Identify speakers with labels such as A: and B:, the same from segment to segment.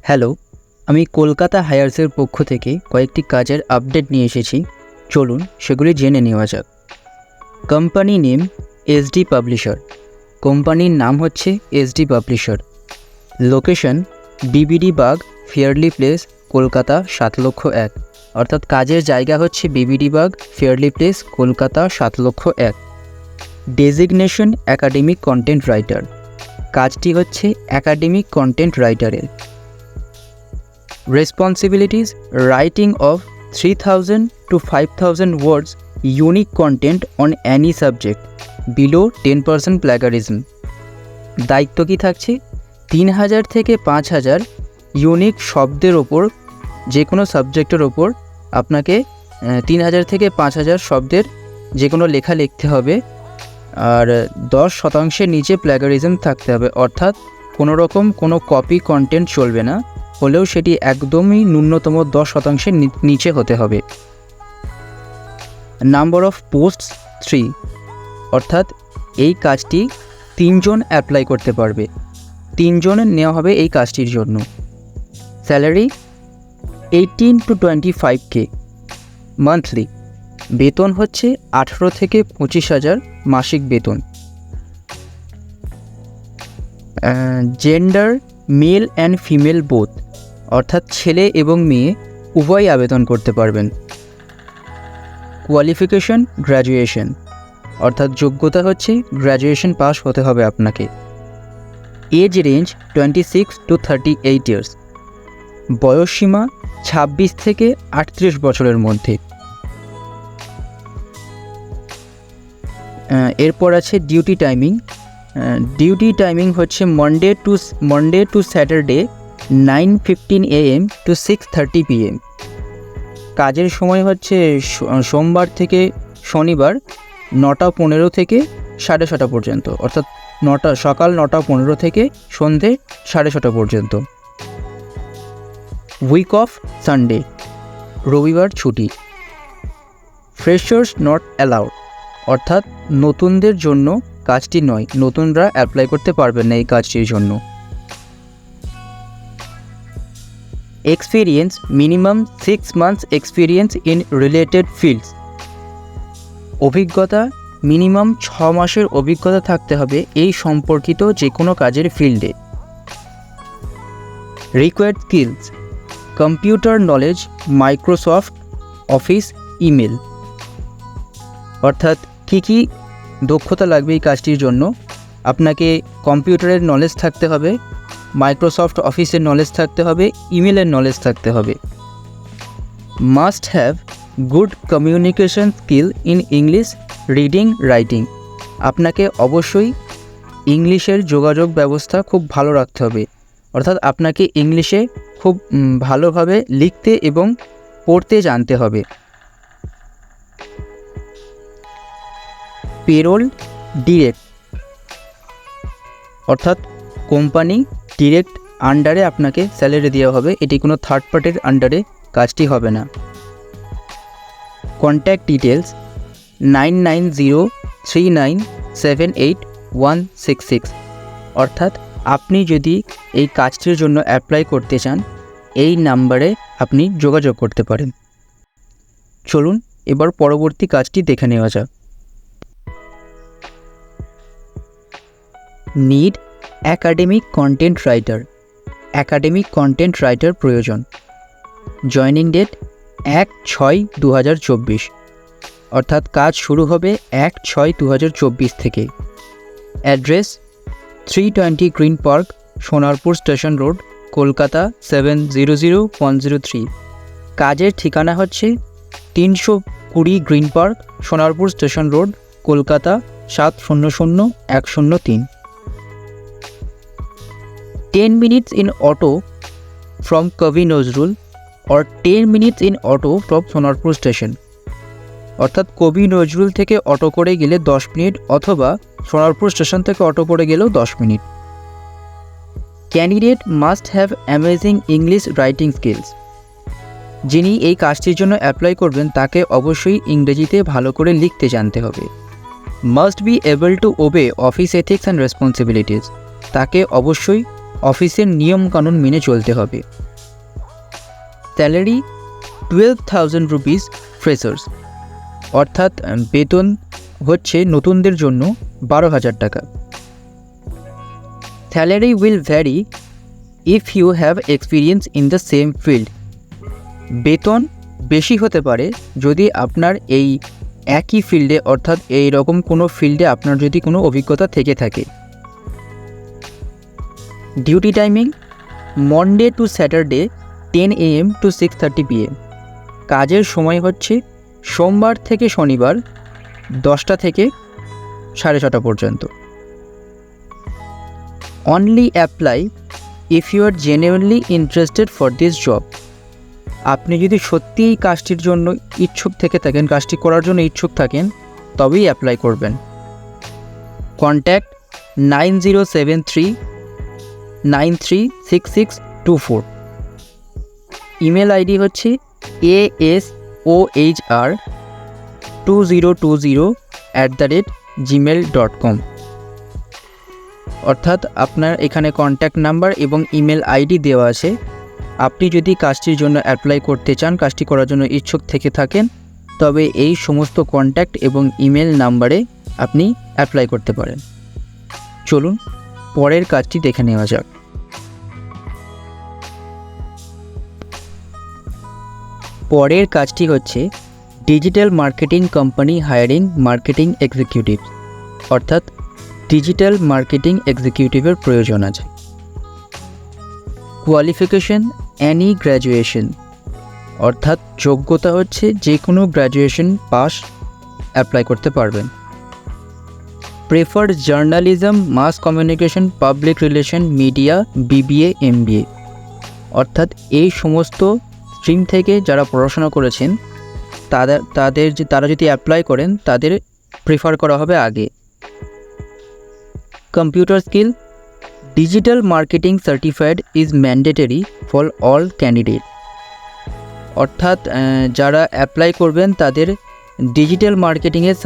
A: Hello, আমি কলকাতা হায়ার্সের পক্ষ থেকে কয়েকটি কাজের আপডেট নিয়ে এসেছি। চলুন সেগুলি জেনে নেওয়া যাক। Company name SD publisher. কোম্পানির নাম হচ্ছে SD publisher. Location BBD Bagh, Fairlie Place, Kolkata ৭,০০,০০১। অর্থাৎ কাজের জায়গা হচ্ছে BBD Bagh, Fairlie Place, Kolkata ৭,০০,০০১। Designation academic content writer. কাজটি হচ্ছে একাডেমিক কন্টেন্ট রাইটারের। Responsibilities: writing of 3,000 to 5,000 words unique content on any subject below 10% plagiarism। দায়িত্ব কি থাকছে? 3,000 থেকে 5,000 ইউনিক শব্দের ওপর, যে কোনো সাবজেক্টের ওপর আপনাকে 3,000 থেকে 5,000 শব্দের যে কোনো লেখা লিখতে হবে। আর 10% নিচে প্ল্যাগারিজম থাকতে হবে, অর্থাৎ কোনো রকম কোনো কপি কন্টেন্ট চলবে না, হলেও সেটি একদমই ন্যূনতম 10% নিচে হতে হবে। নাম্বার অফ পোস্টস 3, অর্থাৎ এই কাজটি 3 জন অ্যাপ্লাই করতে পারবে। 3 জন নেওয়া হবে এই কাজটির জন্য। Salary 18 to 25K monthly. বেতন হচ্ছে 18 থেকে 25,000 মাসিক বেতন। Gender male and female both, অর্থাৎ ছেলে এবং মেয়ে উভয় আবেদন করতে পারবেন। কোয়ালিফিকেশন গ্র্যাজুয়েশন, অর্থাৎ যোগ্যতা হচ্ছে গ্র্যাজুয়েশন পাস হতে হবে আপনাকে। Age range 26 to 38 years. বয়সসীমা 26 থেকে 38 বছরের মধ্যে। এরপর আছে ডিউটি টাইমিং। ডিউটি টাইমিং হচ্ছে Monday to Saturday 9:15 AM to 6:30 PM। কাজের সময় হচ্ছে সোমবার থেকে শনিবার 9:15 থেকে 6:30 পর্যন্ত, অর্থাৎ সকাল 9:15 থেকে সন্ধে 6:30 পর্যন্ত। উইক অফ সানডে, রবিবার ছুটি। ফ্রেশার্স নট অ্যালাউড, অর্থাৎ নতুনদের জন্য কাজটি নয়, নতুনরা অ্যাপ্লাই করতে পারবেন না এই কাজটির জন্য। Experience minimum 6 months experience in related fields. অভিজ্ঞতা মিনিমাম 6 মাসের অভিজ্ঞতা থাকতে হবে এই সম্পর্কিত যে কোনো কাজের ফিল্ডে। Required skills: computer knowledge, Microsoft office, email. অর্থাৎ কী দক্ষতা লাগবে এই কাজটির জন্য? আপনাকে কম্পিউটারের নলেজ থাকতে হবে, মাইক্রোসফট অফিসের নলেজ থাকতে হবে, ইমেলের নলেজ থাকতে হবে। Must have good communication skill in English reading writing. আপনাকে অবশ্যই ইংলিশের যোগাযোগ ব্যবস্থা খুব ভালো রাখতে হবে, অর্থাৎ আপনাকে ইংলিশে খুব ভালোভাবে লিখতে এবং পড়তে জানতে হবে। পেরোল ডিরেক্ট, অর্থাৎ কোম্পানি ডিরেক্ট আন্ডারে আপনাকে স্যালারি দেওয়া হবে, এটি কোনো থার্ড পার্টির আন্ডারে কাজটি হবে না। কন্ট্যাক্ট ডিটেলস 9903978166, অর্থাৎ আপনি যদি এই কাজটির জন্য অ্যাপ্লাই করতে চান এই নাম্বারে আপনি যোগাযোগ করতে পারেন। চলুন এবার পরবর্তী কাজটি দেখে নেওয়া যাক। Need academic content writer. Academic content writer প্রয়োজন। জয়নিং ডেট 1/6/2024, অর্থাৎ কাজ শুরু হবে 1/6/2024 থেকে। Address 320 green park, Sonarpur station road, Kolkata 700103। কাজের ঠিকানা হচ্ছে 320 green park, Sonarpur station road, Kolkata 700103। 10 minutes in auto from Kavi Nazrul or 10 minutes in auto from Sonarpur station, অর্থাৎ কবি নজরুল থেকে অটো করে গেলে 10 মিনিট অথবা সোনারপুর স্টেশন থেকে অটো করে গেলেও 10 minute. Candidate must have amazing English writing skills. যিনি এই কাজটির জন্য অ্যাপ্লাই করবেন তাকে অবশ্যই ইংরেজিতে ভালো করে লিখতে জানতে হবে। Must be able to ওবে office ethics and responsibilities. তাকে অবশ্যই অফিসের নিয়মকানুন মেনে চলতে হবে। স্যালারি 12,000 রুপিস ফ্রেশার্স, অর্থাৎ বেতন হচ্ছে নতুনদের জন্য 12,000 টাকা। Salary will vary if you have experience in the same field. বেতন বেশি হতে পারে যদি আপনার এই একই ফিল্ডে অর্থাৎ এই রকম কোনো ফিল্ডে আপনার যদি কোনো অভিজ্ঞতা থেকে থাকে। Duty timing Monday to Saturday 10 AM to 6:30 PM। কাজের সময় হচ্ছে সোমবার থেকে শনিবার 10টা থেকে 6:30 পর্যন্ত। Only apply if you are genuinely interested for this job. আপনি যদি সত্যিই কাজটির জন্য ইচ্ছুক থেকে থাকেন, কাজটি করার জন্য ইচ্ছুক থাকেন, তবেই অ্যাপ্লাই করবেন। কন্ট্যাক্ট 9073936624। ইমেল আইডি হচ্ছে asohr2020@gmail.com। অর্থাৎ আপনার এখানে কন্ট্যাক্ট নাম্বার এবং ইমেল আইডি দেওয়া আছে। আপনি যদি কাজটির জন্য অ্যাপ্লাই করতে চান, কাজটি করার জন্য ইচ্ছুক থেকে থাকেন, তবে এই সমস্ত কন্ট্যাক্ট এবং ইমেল নাম্বারে আপনি অ্যাপ্লাই করতে পারেন। চলুন পরের কাজটি দেখে নেওয়া যাক। পরের কাজটি হচ্ছে digital marketing company hiring marketing executive, অর্থাৎ ডিজিটাল মার্কেটিং এক্সিকিউটিভের প্রয়োজন আছে। কোয়ালিফিকেশন অ্যানি গ্র্যাজুয়েশন, অর্থাৎ যোগ্যতা হচ্ছে যে কোনো গ্র্যাজুয়েশন পাস অ্যাপ্লাই করতে পারবেন। Preferred journalism, mass communication, public relation, media, BBA, MBA, অর্থাৎ এই সমস্ত স্ট্রিম থেকে যারা পড়াশোনা করেছেন তারা যদি অ্যাপ্লাই করেন তাদের প্রেফার করা হবে আগে। Computer skill digital marketing certified is mandatory for all candidate, অর্থাৎ যারা অ্যাপ্লাই করবেন তাদের ডিজিটাল মার্কেটিংয়ের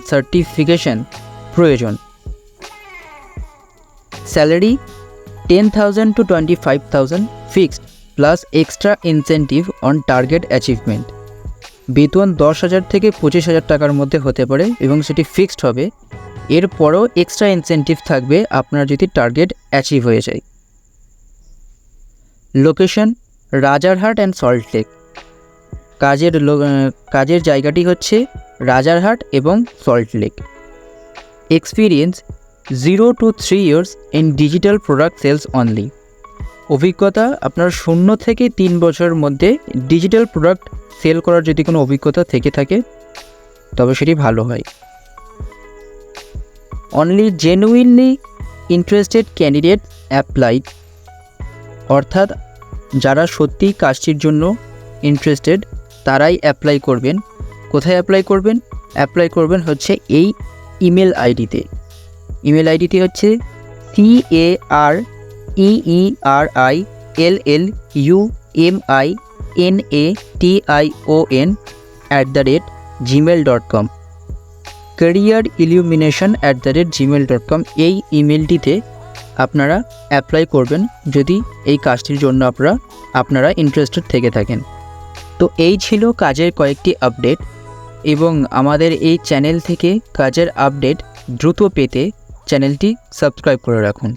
A: সার্টিফিকেশন প্রয়োজন। Salary 10,000 to 25,000 fixed plus extra incentive on target achievement. বেতন 10,000 থেকে 25,000 টাকার মধ্যে হতে পারে এবং সেটি ফিক্সড হবে। এরপরও এক্সট্রা ইনসেন্টিভ থাকবে আপনার যদি টার্গেট অ্যাচিভ হয়ে যায়। Location Rajarhat and Salt Lake. কাজের জায়গাটি হচ্ছে রাজারহাট এবং Salt Lake. Experience 0 to 3 years in digital product sales only. অভিজ্ঞতা আপনার 0 থেকে 3 বছরের মধ্যে ডিজিটাল প্রোডাক্ট সেল করার যদি কোনো অভিজ্ঞতা থেকে থাকে তবে সেটি ভালো হয়। Only genuinely interested candidate applied, অর্থাৎ যারা সত্যিই কাজটির জন্য ইন্টারেস্টেড তারাই অ্যাপ্লাই করবেন। কোথায় অ্যাপ্লাই করবেন? অ্যাপ্লাই করবেন হচ্ছে এই ইমেল আইডিতে। ইমেল আইডিটি হচ্ছে careerilluminition@gmail.com, careerillumination@gmail.com। এই ইমেলটিতে আপনারা অ্যাপ্লাই করবেন যদি এই কাজটির জন্য আপনারা ইন্টারেস্টেড থেকে থাকেন। তো এই ছিল কাজের কয়েকটি আপডেট, এবং আমাদের এই চ্যানেল থেকে কাজের আপডেট দ্রুত পেতে চ্যানেলটি সাবস্ক্রাইব করে রাখুন।